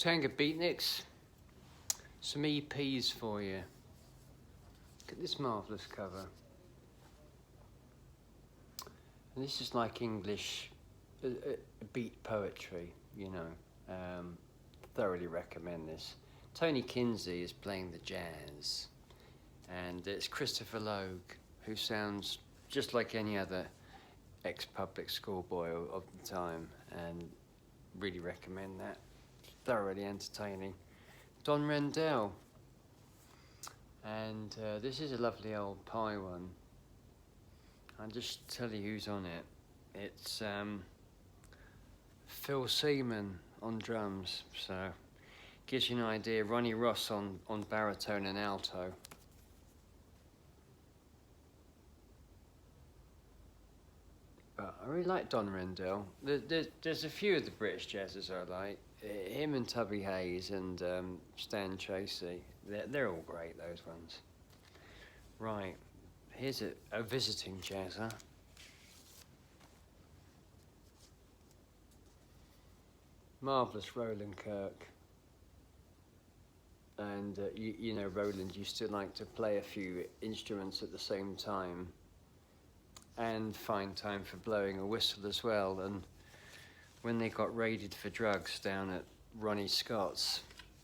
Tanga Beatniks, some EPs for you. Look at this marvellous cover. And this is like English beat poetry, you know. Thoroughly recommend this. Tony Kinsey is playing the jazz, and it's Christopher Logue, who sounds just like any other ex-public school boy of the time, and really recommend that. Thoroughly entertaining. Don Rendell, and this is a lovely old pie one. I'll just tell you who's on it. It's Phil Seaman on drums, so gives you an idea. Ronnie Ross on baritone and alto. But I really like Don Rendell. There's a few of the British jazzers I like. Him and Tubby Hayes and Stan Tracy. They're all great, those ones. Right, here's a visiting jazzer. Marvellous Roland Kirk. And you know, Roland used to like to play a few instruments at the same time and find time for blowing a whistle as well. And when they got raided for drugs down at Ronnie Scott's,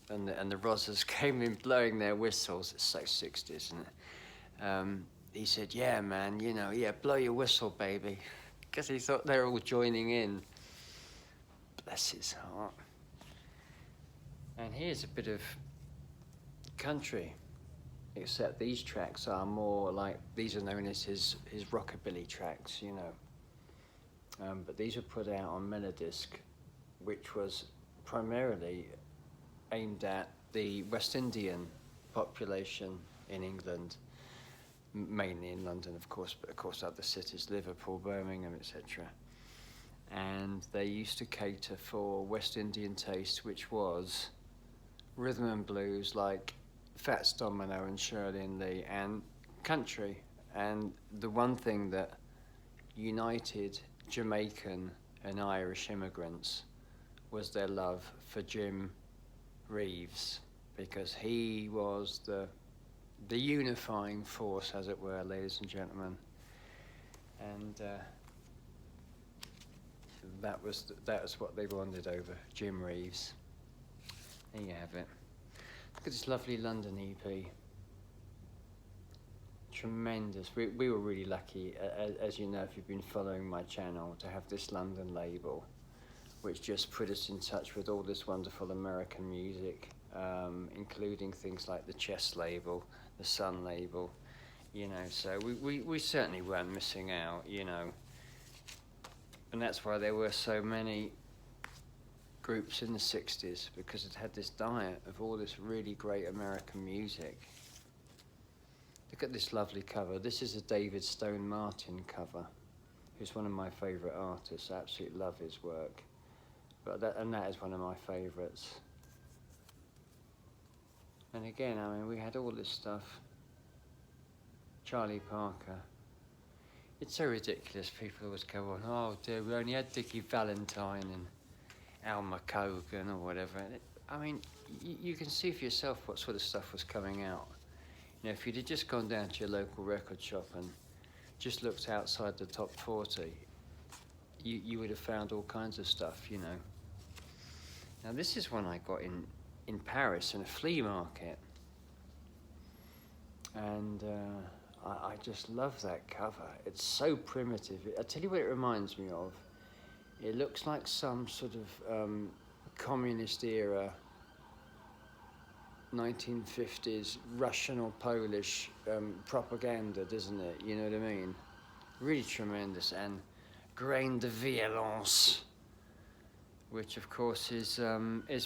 and the Rozzers came in blowing their whistles, it's so 60s, isn't it? He said, yeah, man, you know, yeah, blow your whistle, baby. Because he thought they were all joining in. Bless his heart. And here's a bit of country, except these tracks are more like, these are known as his rockabilly tracks, you know. But these were put out on Melodisc, which was primarily aimed at the West Indian population in England, mainly in London, of course, but of course other cities, Liverpool, Birmingham, etc. And they used to cater for West Indian taste, which was rhythm and blues like Fats Domino and Shirley and Lee, and country. And the one thing that united Jamaican and Irish immigrants was their love for Jim Reeves, because he was the unifying force, as it were, ladies and gentlemen. And that was what they wanted over Jim Reeves. There you have it. Look at this lovely London EP. Tremendous. We were really lucky, as you know, if you've been following my channel, to have this London label, which just put us in touch with all this wonderful American music, including things like the Chess label, the Sun label, you know, so we certainly weren't missing out, you know. And that's why there were so many groups in the 60s, because it had this diet of all this really great American music. Look at this lovely cover. This is a David Stone Martin cover, who's one of my favourite artists. I absolutely love his work. But that is one of my favourites. And again, I mean, we had all this stuff. Charlie Parker. It's so ridiculous. People always go on, oh dear, we only had Dickie Valentine and Alma Cogan or whatever. And I mean, you can see for yourself what sort of stuff was coming out. You know, if you'd have just gone down to your local record shop and just looked outside the top 40, you would have found all kinds of stuff, you know. Now this is one I got in Paris in a flea market. And I just love that cover. It's so primitive. I'll tell you what it reminds me of. It looks like some sort of communist era 1950s Russian or Polish propaganda, doesn't it? You know what I mean? Really tremendous. And Grain de Violence, which of course is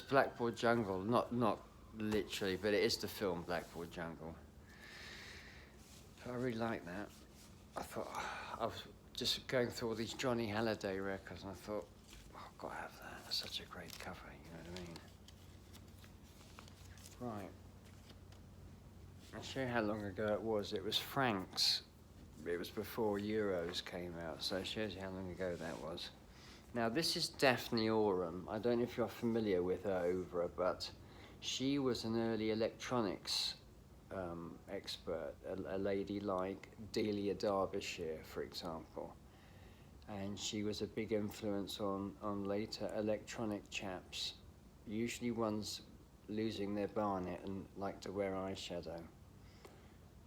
Blackboard Jungle. Not literally, but it is the film Blackboard Jungle. So I really like that. I thought, I was just going through all these Johnny Halliday records, and I thought, oh, I've got to have that. That's such a great cover, you know what I mean? Right. I'll show you how long ago it was. It was Frank's. It was before Euros came out, so it shows you how long ago that was. Now this is Daphne Oram. I don't know if you're familiar with her oeuvre, but she was an early electronics expert, a lady like Delia Derbyshire, for example. And she was a big influence on later electronic chaps, usually ones losing their barnet and like to wear eyeshadow.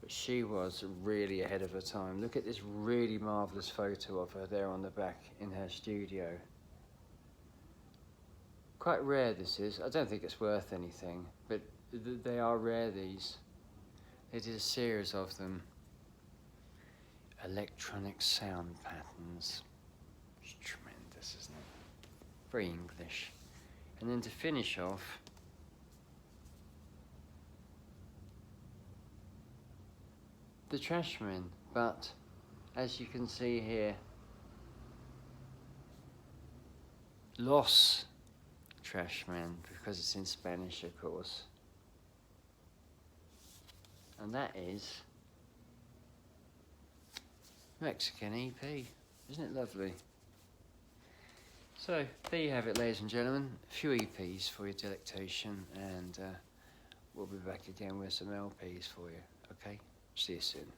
But she was really ahead of her time. Look at this really marvellous photo of her there on the back in her studio. Quite rare this is. I don't think it's worth anything, but they are rare, these. They did a series of them. Electronic sound patterns. It's tremendous, isn't it? Very English. And then to finish off, the Trashman, but as you can see here, Los Trashman, because it's in Spanish, of course. And that is Mexican EP. Isn't it lovely? So, there you have it, ladies and gentlemen. A few EPs for your delectation, and we'll be back again with some LPs for you, okay? See you soon.